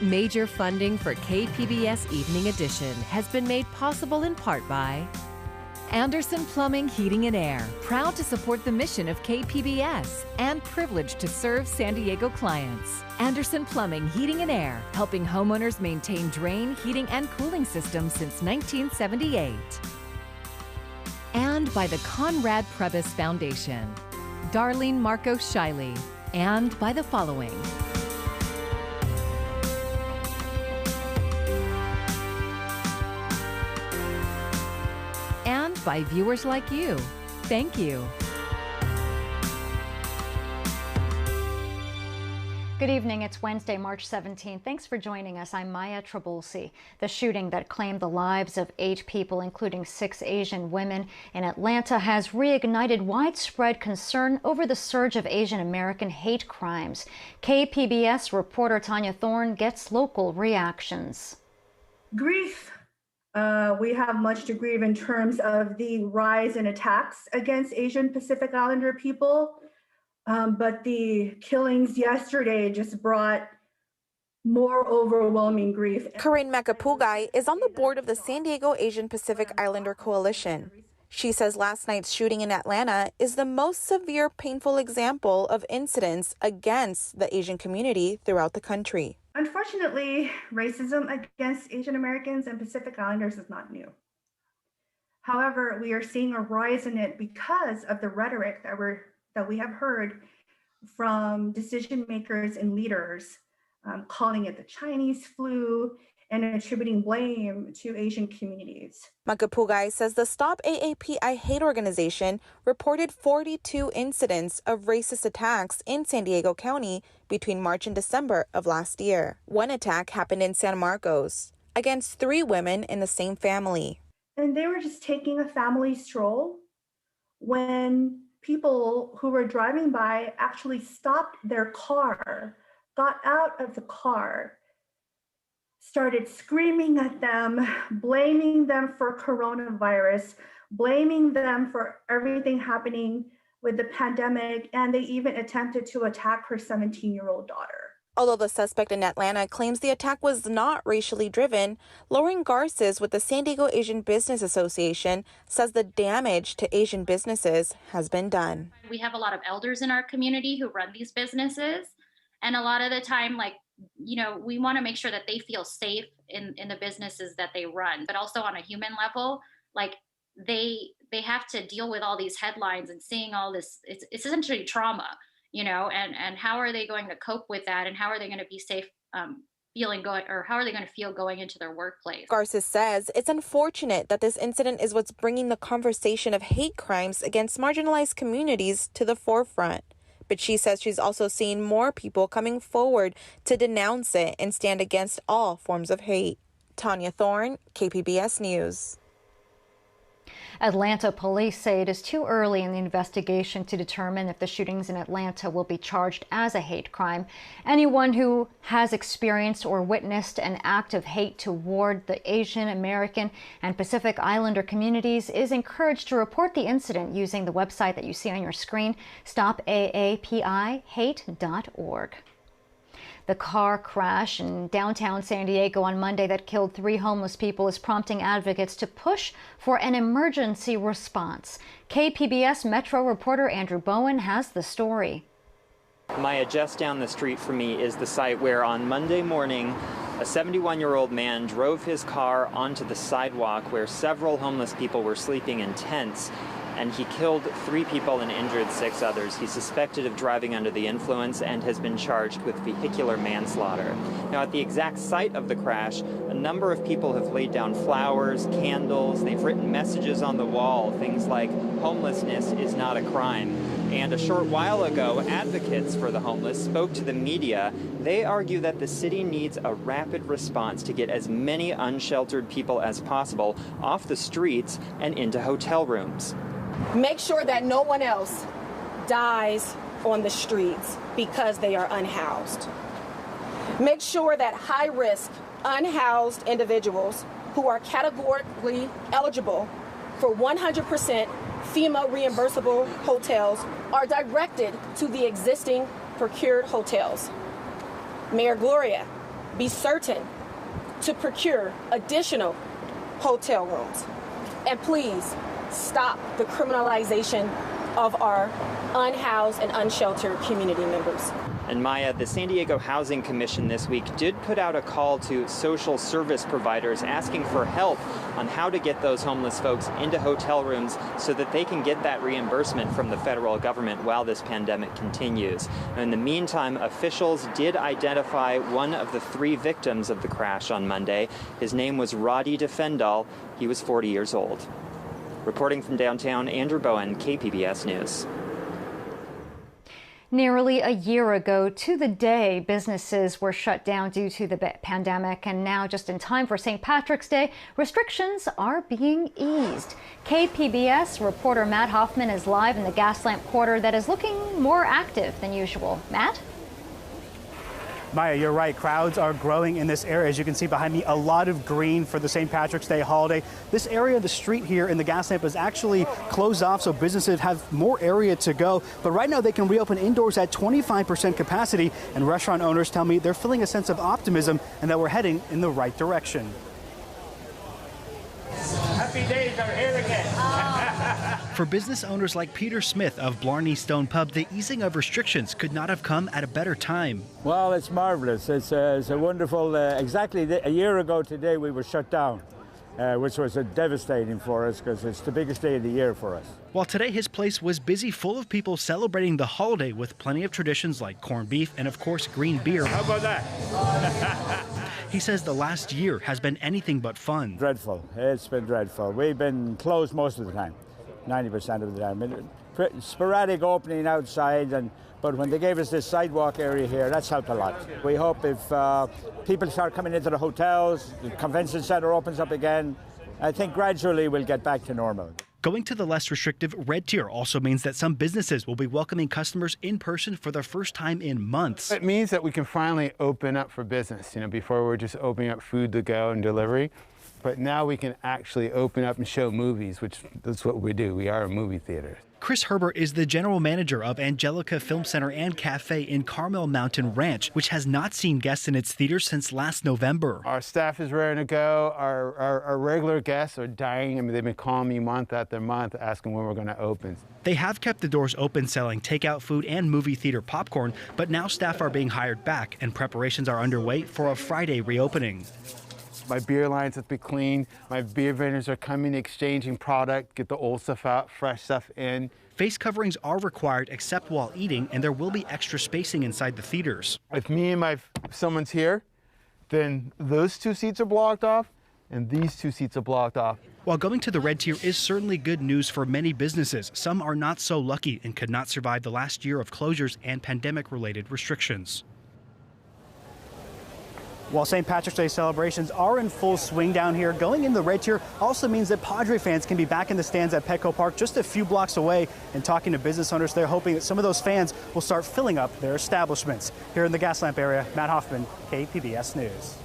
Major funding for KPBS Evening Edition has been made possible in part by Anderson Plumbing, Heating and Air, proud to support the mission of KPBS and privileged to serve San Diego clients. Anderson Plumbing, Heating and Air, helping homeowners maintain drain, heating, and cooling systems since 1978. And by the Conrad Prebys Foundation, Darlene Marcos Shiley, and by the following. And by viewers like you. Thank you. Good evening. It's Wednesday, March 17th. Thanks for joining us. I'm Maya Trabulsi. The shooting that claimed the lives of 8 people, including 6 Asian women in Atlanta, has reignited widespread concern over the surge of Asian American hate crimes. KPBS reporter Tanya Thorne gets local reactions. Grief. We have much to grieve in terms of the rise in attacks against Asian Pacific Islander people. But the killings yesterday just brought more overwhelming grief. Corinne Makapugai is on the board of the San Diego Asian Pacific Islander Coalition. She says last night's shooting in Atlanta is the most severe, painful example of incidents against the Asian community throughout the country. Unfortunately, racism against Asian Americans and Pacific Islanders is not new. However, we are seeing a rise in it because of the rhetoric that we have heard from decision makers and leaders, calling it the Chinese flu and attributing blame to Asian communities. Makapugai says the Stop AAP I Hate organization reported 42 incidents of racist attacks in San Diego County between March and December of last year. One attack happened in San Marcos against 3 women in the same family. And they were just taking a family stroll when people who were driving by actually stopped their car, got out of the car, started screaming at them, blaming them for coronavirus, blaming them for everything happening with the pandemic, and they even attempted to attack her 17-year-old daughter. Although the suspect in Atlanta claims the attack was not racially driven, Lauren Garces with the San Diego Asian Business Association says the damage to Asian businesses has been done. We have a lot of elders in our community who run these businesses, and a lot of the time, we want to make sure that they feel safe in the businesses that they run, but also on a human level, they have to deal with all these headlines and seeing all this. It's essentially trauma, and how are they going to cope with that, and how are they going to be safe how are they going to feel going into their workplace? Garces says it's unfortunate that this incident is what's bringing the conversation of hate crimes against marginalized communities to the forefront. But she says she's also seen more people coming forward to denounce it and stand against all forms of hate. Tanya Thorne, KPBS News. Atlanta police say it is too early in the investigation to determine if the shootings in Atlanta will be charged as a hate crime. Anyone who has experienced or witnessed an act of hate toward the Asian American and Pacific Islander communities is encouraged to report the incident using the website that you see on your screen, stopaapihate.org. The car crash in downtown San Diego on Monday that killed 3 homeless people is prompting advocates to push for an emergency response. KPBS Metro reporter Andrew Bowen has the story. Maya, just down the street from me is the site where on Monday morning, a 71-year-old man drove his car onto the sidewalk where several homeless people were sleeping in tents. And he killed 3 people and injured 6 others. He's suspected of driving under the influence and has been charged with vehicular manslaughter. Now, at the exact site of the crash, a number of people have laid down flowers, candles. They've written messages on the wall, things like, "Homelessness is not a crime." And a short while ago, advocates for the homeless spoke to the media. They argue that the city needs a rapid response to get as many unsheltered people as possible off the streets and into hotel rooms. Make sure that no one else dies on the streets because they are unhoused. Make sure that high-risk, unhoused individuals who are categorically eligible for 100% FEMA reimbursable hotels are directed to the existing procured hotels. Mayor Gloria, be certain to procure additional hotel rooms. And please stop the criminalization of our unhoused and unsheltered community members. And Maya, the San Diego Housing Commission this week did put out a call to social service providers asking for help on how to get those homeless folks into hotel rooms so that they can get that reimbursement from the federal government while this pandemic continues. In the meantime, officials did identify one of the 3 victims of the crash on Monday. His name was Roddy Defendall. He was 40 years old. Reporting from downtown, Andrew Bowen, KPBS News. Nearly a year ago to the day, businesses were shut down due to the pandemic, and now, just in time for St. Patrick's Day, restrictions are being eased. KPBS reporter Matt Hoffman is live in the Gaslamp Quarter that is looking more active than usual. Matt? Maya, you're right. Crowds are growing in this area. As you can see behind me, a lot of green for the St. Patrick's Day holiday. This area of the street here in the Gaslamp is actually closed off, so businesses have more area to go. But right now they can reopen indoors at 25% capacity, and restaurant owners tell me they're feeling a sense of optimism and that we're heading in the right direction. Happy days are here again. For business owners like Peter Smith of Blarney Stone Pub, the easing of restrictions could not have come at a better time. Well, it's marvelous. It's a wonderful, exactly a year ago today we were shut down, which was devastating for us because it's the biggest day of the year for us. While today his place was busy, full of people celebrating the holiday with plenty of traditions like corned beef and, of course, green beer. How about that? He says the last year has been anything but fun. Dreadful. It's been dreadful. We've been closed most of the time, 90% of the time. Sporadic opening outside, but when they gave us this sidewalk area here, that's helped a lot. We hope if people start coming into the hotels, the convention center opens up again, I think gradually we'll get back to normal. Going to the less restrictive red tier also means that some businesses will be welcoming customers in person for the first time in months. It means that we can finally open up for business. Before we were just opening up food to go and delivery. But now we can actually open up and show movies, which that's what we do. We are a movie theater. Chris Herbert is the general manager of Angelica Film Center and Cafe in Carmel Mountain Ranch, which has not seen guests in its theaters since last November. Our staff is raring to go. Our regular guests are dying. They've been calling me month after month asking when we're going to open. They have kept the doors open, selling takeout food and movie theater popcorn, but now staff are being hired back and preparations are underway for a Friday reopening. My beer lines have to be cleaned. My beer vendors are coming, exchanging product, get the old stuff out, fresh stuff in. Face coverings are required except while eating, and there will be extra spacing inside the theaters. If me and someone's here, then those 2 seats are blocked off, and these 2 seats are blocked off. While going to the red tier is certainly good news for many businesses, some are not so lucky and could not survive the last year of closures and pandemic-related restrictions. While St. Patrick's Day celebrations are in full swing down here, going in the red tier also means that Padre fans can be back in the stands at Petco Park just a few blocks away. And talking to business owners, they're hoping that some of those fans will start filling up their establishments. Here in the Gaslamp area, Matt Hoffman, KPBS News.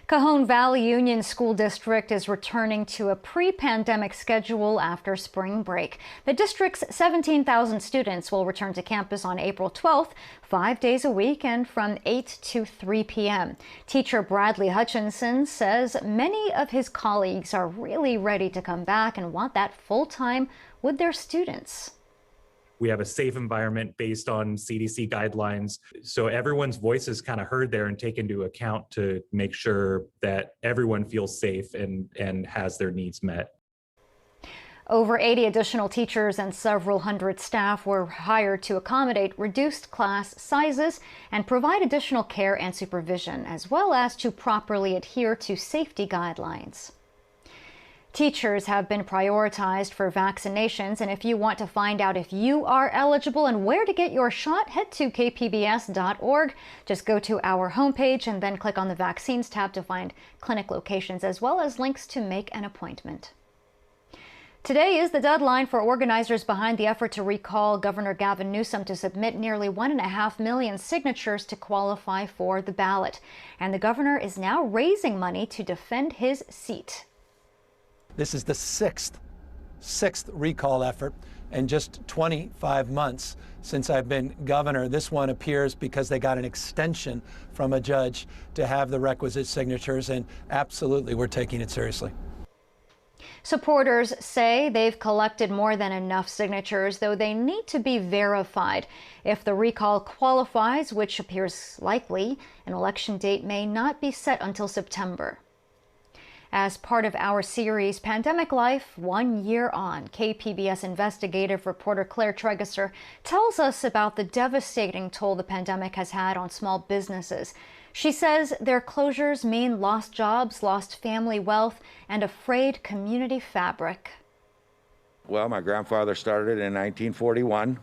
Cajon Valley Union School District is returning to a pre-pandemic schedule after spring break. The district's 17,000 students will return to campus on April 12th, 5 days a week and from 8 to 3 p.m. Teacher Bradley Hutchinson says many of his colleagues are really ready to come back and want that full time with their students. We have a safe environment based on CDC guidelines. So everyone's voice is kind of heard there and taken into account to make sure that everyone feels safe and has their needs met. Over 80 additional teachers and several hundred staff were hired to accommodate reduced class sizes and provide additional care and supervision, as well as to properly adhere to safety guidelines. Teachers have been prioritized for vaccinations, and if you want to find out if you are eligible and where to get your shot, head to kpbs.org. Just go to our homepage and then click on the Vaccines tab to find clinic locations as well as links to make an appointment. Today is the deadline for organizers behind the effort to recall Governor Gavin Newsom to submit nearly 1.5 million signatures to qualify for the ballot. And the governor is now raising money to defend his seat. This is the sixth recall effort, in just 25 months since I've been governor. This one appears because they got an extension from a judge to have the requisite signatures, and absolutely, we're taking it seriously. Supporters say they've collected more than enough signatures, though they need to be verified. If the recall qualifies, which appears likely, an election date may not be set until September. As part of our series, Pandemic Life, 1 year on, KPBS investigative reporter Claire Tregesser tells us about the devastating toll the pandemic has had on small businesses. She says their closures mean lost jobs, lost family wealth, and a frayed community fabric. Well, my grandfather started in 1941.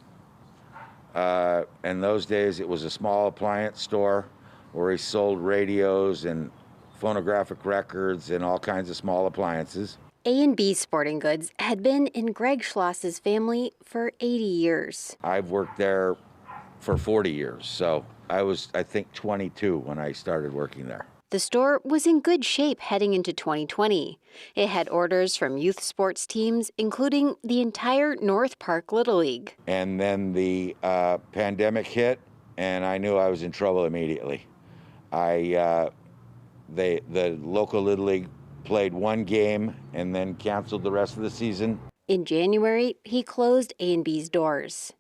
In those days, it was a small appliance store where he sold radios and phonographic records and all kinds of small appliances. A&B Sporting Goods had been in Greg Schloss's family for 80 years. I've worked there for 40 years, so I was, I think, 22 when I started working there. The store was in good shape heading into 2020. It had orders from youth sports teams, including the entire North Park Little League. And then the pandemic hit, and I knew I was in trouble immediately. The local Little League played one game and then canceled the rest of the season. In January, he closed A&B's doors.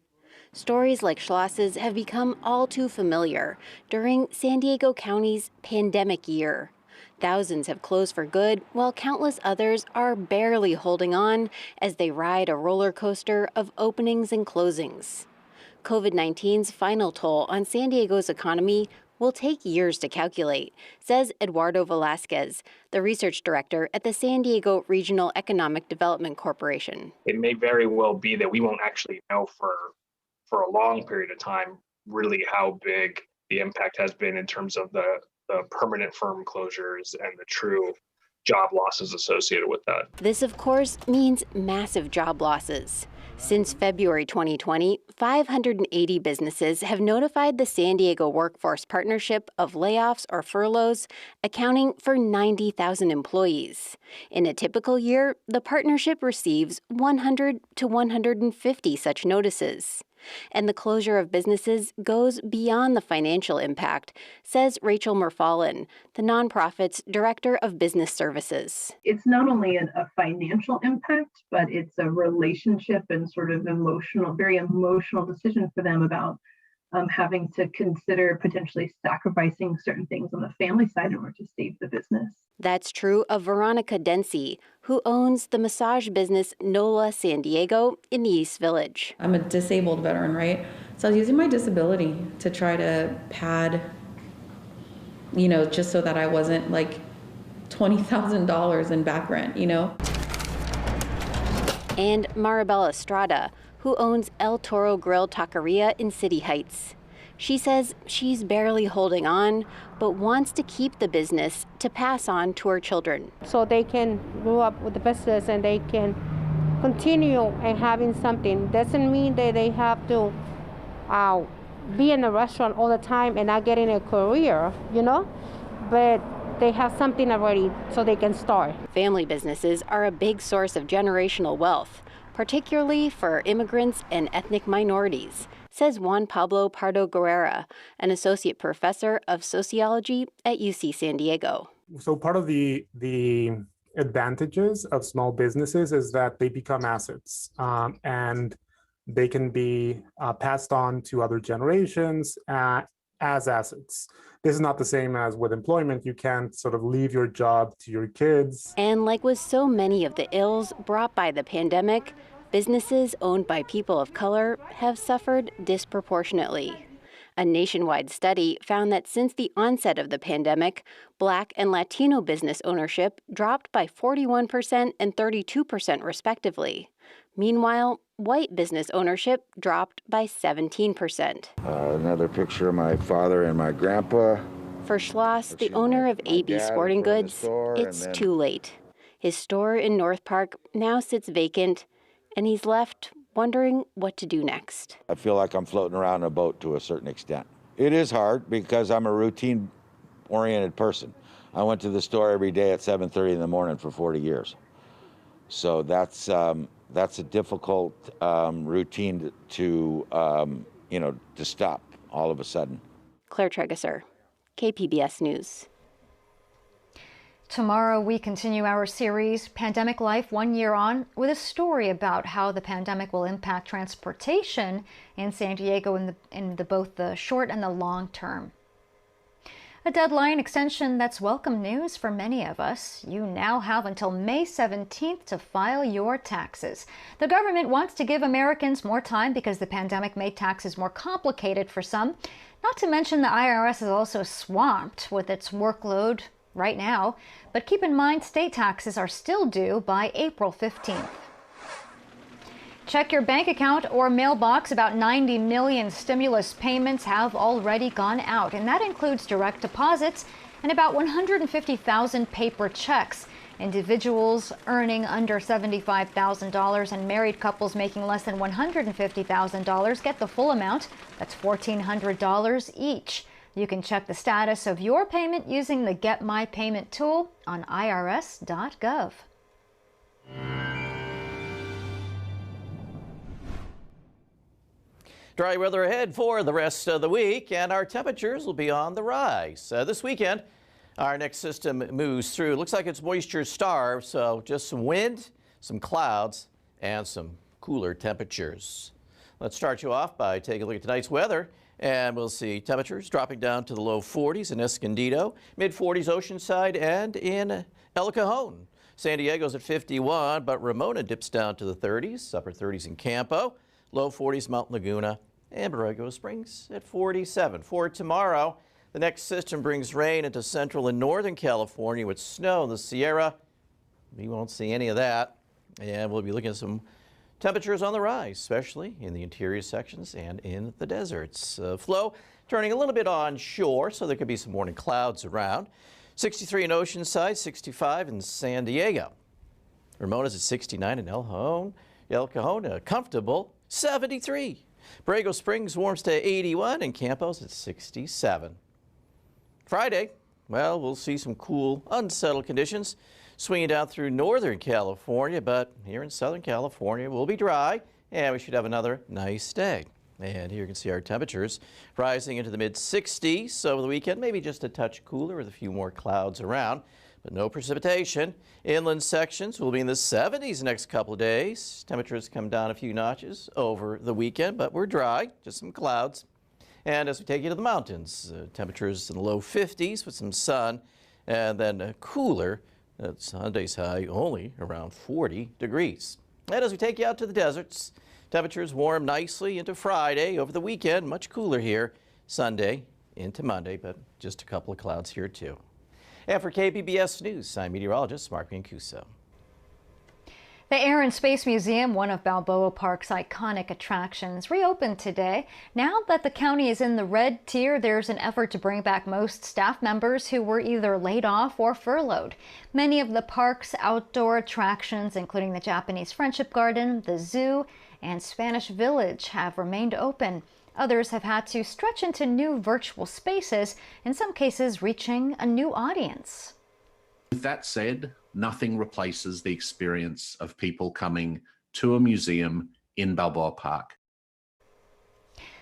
Stories like Schloss's have become all too familiar during San Diego County's pandemic year. Thousands have closed for good, while countless others are barely holding on as they ride a roller coaster of openings and closings. COVID-19's final toll on San Diego's economy will take years to calculate, says Eduardo Velasquez, the research director at the San Diego Regional Economic Development Corporation. It may very well be that we won't actually know for a long period of time really how big the impact has been in terms of the permanent firm closures and the true job losses associated with that. This, of course, means massive job losses. Since February 2020, 580 businesses have notified the San Diego Workforce Partnership of layoffs or furloughs, accounting for 90,000 employees. In a typical year, the partnership receives 100 to 150 such notices. And the closure of businesses goes beyond the financial impact, says Rachel Murfallen, the nonprofit's director of business services. It's not only a financial impact, but it's a relationship and sort of very emotional decision for them about having to consider potentially sacrificing certain things on the family side in order to save the business. That's true of Veronica Dency, who owns the massage business NOLA San Diego in the East Village. I'm a disabled veteran, right? So I was using my disability to try to pad, just so that I wasn't like $20,000 in back rent, And Maribel Estrada, who owns El Toro Grill Taqueria in City Heights. She says she's barely holding on, but wants to keep the business to pass on to her children. So they can grow up with the business and they can continue and having something. Doesn't mean that they have to be in a restaurant all the time and not getting a career, but they have something already so they can start. Family businesses are a big source of generational wealth, particularly for immigrants and ethnic minorities, says Juan Pablo Pardo Guerrera, an associate professor of sociology at UC San Diego. So part of the advantages of small businesses is that they become assets and they can be passed on to other generations as assets. This is not the same as with employment. You can't sort of leave your job to your kids. And like with so many of the ills brought by the pandemic, businesses owned by people of color have suffered disproportionately. A nationwide study found that since the onset of the pandemic, Black and Latino business ownership dropped by 41% and 32% respectively. Meanwhile, white business ownership dropped by 17%. Another picture of my father and my grandpa. For Schloss, the owner of AB Sporting Goods, it's too late. His store in North Park now sits vacant, and he's left wondering what to do next. I feel like I'm floating around in a boat to a certain extent. It is hard because I'm a routine-oriented person. I went to the store every day at 7:30 in the morning for 40 years. So that's that's a difficult routine to stop all of a sudden. Claire Tregesser, KPBS News. Tomorrow, we continue our series, Pandemic Life 1 Year On, with a story about how the pandemic will impact transportation in San Diego in both the short and the long term. A deadline extension that's welcome news for many of us. You now have until May 17th to file your taxes. The government wants to give Americans more time because the pandemic made taxes more complicated for some. Not to mention the IRS is also swamped with its workload right now. But keep in mind, state taxes are still due by April 15th. Check your bank account or mailbox. About 90 million stimulus payments have already gone out, and that includes direct deposits and about 150,000 paper checks. Individuals earning under $75,000 and married couples making less than $150,000 get the full amount. That's $1,400 each. You can check the status of your payment using the Get My Payment tool on irs.gov. Dry weather ahead for the rest of the week, and our temperatures will be on the rise. This weekend, our next system moves through. Looks like it's moisture starved, so just some wind, some clouds, and some cooler temperatures. Let's start you off by taking a look at tonight's weather, and we'll see temperatures dropping down to the low 40s in Escondido, mid-40s Oceanside, and in El Cajon. San Diego's at 51, but Ramona dips down to the 30s, upper 30s in Campo, low 40s Mount Laguna, and Borrego Springs at 47. For tomorrow, the next system brings rain into central and northern California with snow in the Sierra. We won't see any of that, and we'll be looking at some temperatures on the rise, especially in the interior sections and in the deserts. Flow turning a little bit onshore, so there could be some morning clouds around. 63 in Oceanside, 65 in San Diego. Ramona's at 69 in El Cajon, a comfortable 73. Borrego Springs warms to 81 and Campos at 67. Friday, well, we'll see some cool, unsettled conditions swinging down through northern California, but here in southern California we'll be dry and we should have another nice day. And here you can see our temperatures rising into the mid-60s over the weekend, maybe just a touch cooler with a few more clouds around, but no precipitation. Inland sections will be in the 70s the next couple of days. Temperatures come down a few notches over the weekend, but we're dry, just some clouds. And as we take you to the mountains, temperatures in the low 50s with some sun, and then cooler. Sunday's high only around 40 degrees. And as we take you out to the deserts, temperatures warm nicely into Friday. Over the weekend, much cooler here Sunday into Monday, but just a couple of clouds here too. And for KPBS News, I'm meteorologist Mark Mancuso. The Air and Space Museum, one of Balboa Park's iconic attractions, reopened today. Now that the county is in the red tier, there's an effort to bring back most staff members who were either laid off or furloughed. Many of the park's outdoor attractions, including the Japanese Friendship Garden, the zoo, and Spanish Village, have remained open. Others have had to stretch into new virtual spaces, in some cases reaching a new audience. With that said, nothing replaces the experience of people coming to a museum in Balboa Park.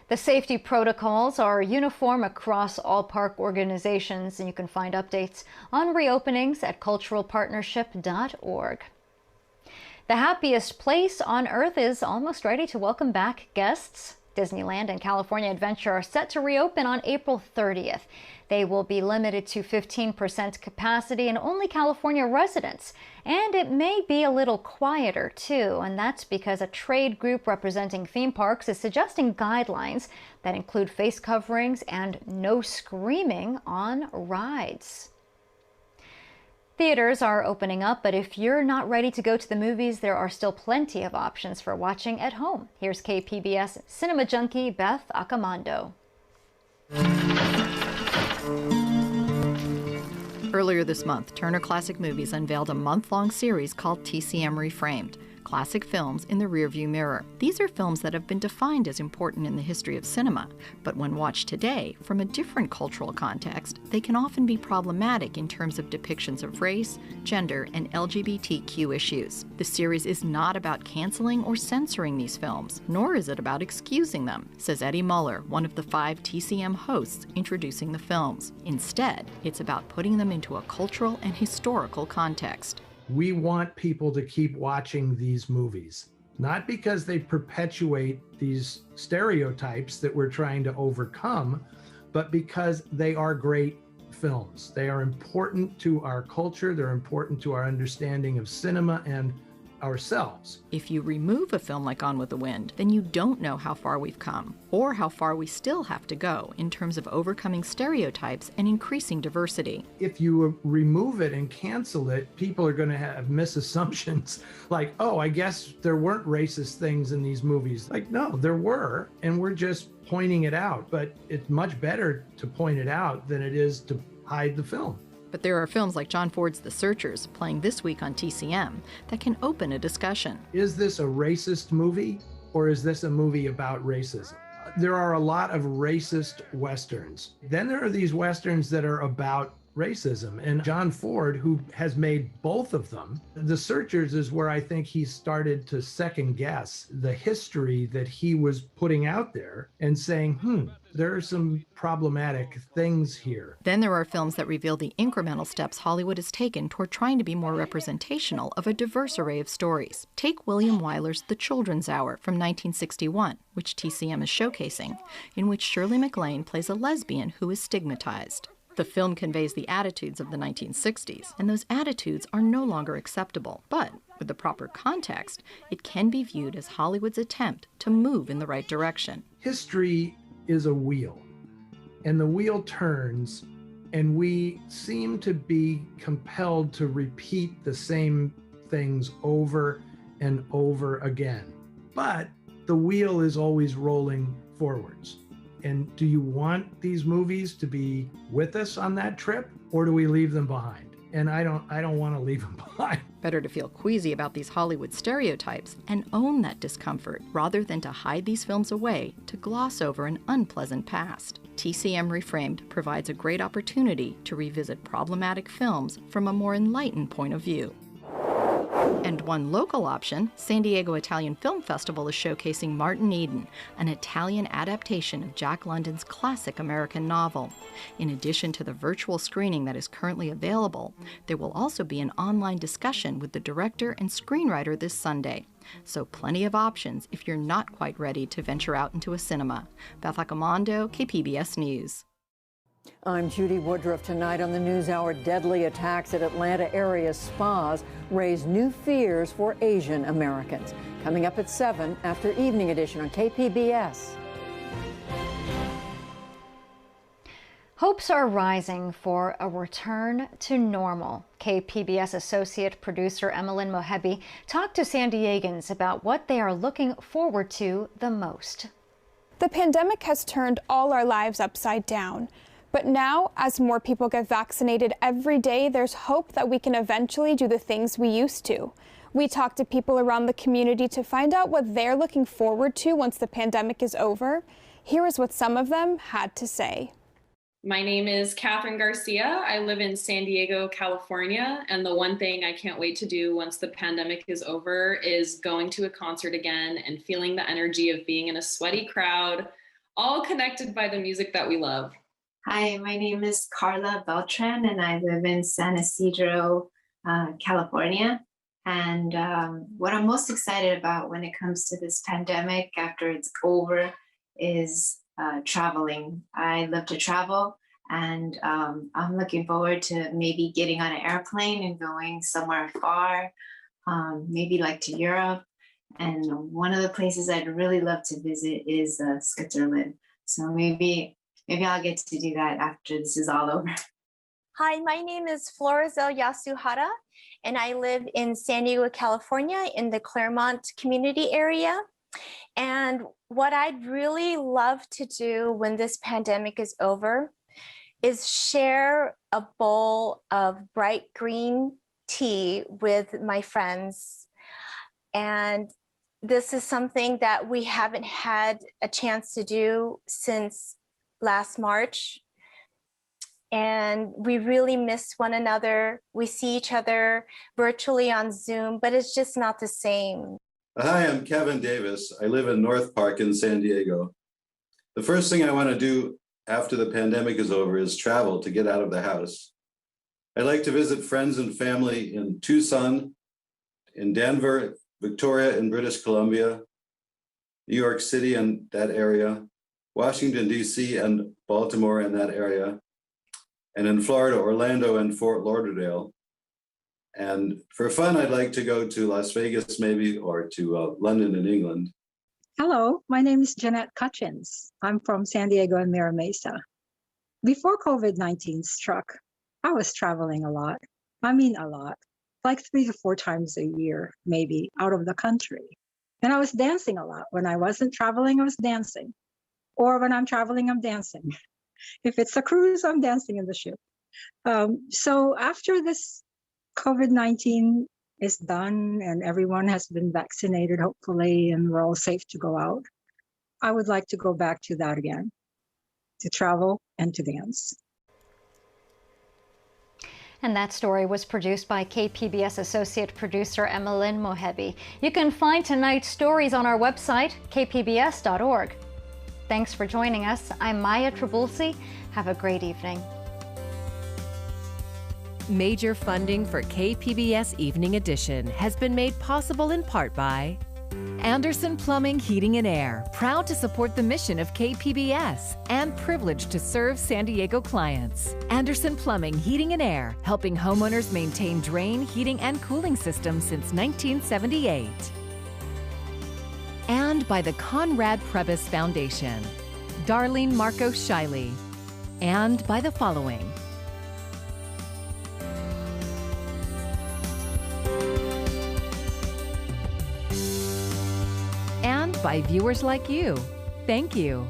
The safety protocols are uniform across all park organizations, and you can find updates on reopenings at culturalpartnership.org. The happiest place on earth is almost ready to welcome back guests. Disneyland and California Adventure are set to reopen on April 30th. They will be limited to 15% capacity and only California residents. And it may be a little quieter too, and that's because a trade group representing theme parks is suggesting guidelines that include face coverings and no screaming on rides. Theaters are opening up, but if you're not ready to go to the movies, there are still plenty of options for watching at home. Here's KPBS cinema junkie Beth Accomando. Earlier this month, Turner Classic Movies unveiled a month-long series called TCM Reframed. classic films in the rearview mirror. These are films that have been defined as important in the history of cinema, but when watched today from a different cultural context, they can often be problematic in terms of depictions of race, gender, and LGBTQ issues. The series is not about canceling or censoring these films, nor is it about excusing them, says Eddie Muller, one of the 5 TCM hosts introducing the films. Instead, it's about putting them into a cultural and historical context. We want people to keep watching these movies, not because they perpetuate these stereotypes that we're trying to overcome, but because they are great films. They are important to our culture, they're important to our understanding of cinema and ourselves. If you remove a film like Gone with the Wind, then you don't know how far we've come, or how far we still have to go in terms of overcoming stereotypes and increasing diversity. If you remove it and cancel it, people are going to have misassumptions like, oh, I guess there weren't racist things in these movies. Like, no, there were, and we're just pointing it out. But it's much better to point it out than it is to hide the film. But there are films like John Ford's The Searchers, playing this week on TCM, that can open a discussion. Is this a racist movie, or is this a movie about racism? There are a lot of racist Westerns. Then there are these Westerns that are about racism. And John Ford, who has made both of them, The Searchers is where I think he started to second guess the history that he was putting out there and saying, there are some problematic things here. Then there are films that reveal the incremental steps Hollywood has taken toward trying to be more representational of a diverse array of stories. Take William Wyler's The Children's Hour from 1961, which TCM is showcasing, in which Shirley MacLaine plays a lesbian who is stigmatized. The film conveys the attitudes of the 1960s, and those attitudes are no longer acceptable. But with the proper context, it can be viewed as Hollywood's attempt to move in the right direction. History is a wheel, and the wheel turns, and we seem to be compelled to repeat the same things over and over again. But the wheel is always rolling forwards. And do you want these movies to be with us on that trip, or do we leave them behind? And I don't want to leave them behind. Better to feel queasy about these Hollywood stereotypes and own that discomfort, rather than to hide these films away to gloss over an unpleasant past. TCM Reframed provides a great opportunity to revisit problematic films from a more enlightened point of view. And one local option, San Diego Italian Film Festival is showcasing Martin Eden, an Italian adaptation of Jack London's classic American novel. In addition to the virtual screening that is currently available, there will also be an online discussion with the director and screenwriter this Sunday. So plenty of options if you're not quite ready to venture out into a cinema. Beth Accomando, KPBS News. I'm Judy Woodruff. Tonight on the NewsHour, deadly attacks at Atlanta area spas raise new fears for Asian Americans. Coming up at 7 after Evening Edition on KPBS. Hopes are rising for a return to normal. KPBS associate producer Emmeline Mohebi talked to San Diegans about what they are looking forward to the most. The pandemic has turned all our lives upside down. But now, as more people get vaccinated every day, there's hope that we can eventually do the things we used to. We talked to people around the community to find out what they're looking forward to once the pandemic is over. Here is what some of them had to say. My name is Catherine Garcia. I live in San Diego, California, and the one thing I can't wait to do once the pandemic is over is going to a concert again and feeling the energy of being in a sweaty crowd, all connected by the music that we love. Hi, my name is Carla Beltran, and I live in San Isidro, California. And what I'm most excited about when it comes to this pandemic after it's over is traveling. I love to travel, and I'm looking forward to maybe getting on an airplane and going somewhere far, maybe like to Europe. And one of the places I'd really love to visit is Switzerland. So maybe I'll get to do that after this is all over. Hi, my name is Florizel Yasuhara, and I live in San Diego, California, in the Claremont community area. And what I'd really love to do when this pandemic is over is share a bowl of bright green tea with my friends. And this is something that we haven't had a chance to do since last March. And we really miss one another. We see each other virtually on Zoom, but it's just not the same. Hi, I'm Kevin Davis. I live in North Park in San Diego. The first thing I want to do after the pandemic is over is travel to get out of the house. I'd like to visit friends and family in Tucson, in Denver, Victoria in British Columbia, New York City and that area, Washington, D.C. and Baltimore and that area, and in Florida, Orlando and Fort Lauderdale. And for fun, I'd like to go to Las Vegas maybe, or to London in England. Hello, my name is Jeanette Cutchins. I'm from San Diego and Mira Mesa. Before COVID-19 struck, I was traveling a lot. I mean a lot, like 3 to 4 times a year, maybe, out of the country. And I was dancing a lot. When I wasn't traveling, I was dancing. Or when I'm traveling, I'm dancing. If it's a cruise, I'm dancing in the ship. So after this COVID-19 is done and everyone has been vaccinated, hopefully, and we're all safe to go out, I would like to go back to that again, to travel and to dance. And that story was produced by KPBS associate producer Emmeline Mohebi. You can find tonight's stories on our website, kpbs.org. Thanks for joining us. I'm Maya Trabulsi. Have a great evening. Major funding for KPBS Evening Edition has been made possible in part by Anderson Plumbing, Heating and Air, proud to support the mission of KPBS and privileged to serve San Diego clients. Anderson Plumbing, Heating and Air, helping homeowners maintain drain, heating, and cooling systems since 1978. And by the Conrad Prebys Foundation, Darlene Marco Shiley, and by the following: and by viewers like you. Thank you.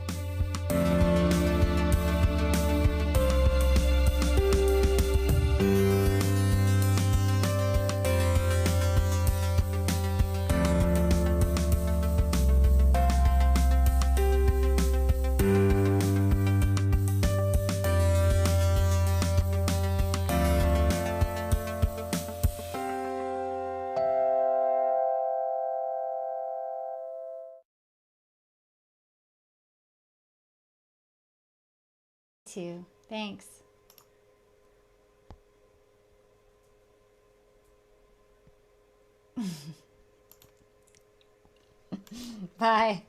Too. Thanks. Bye.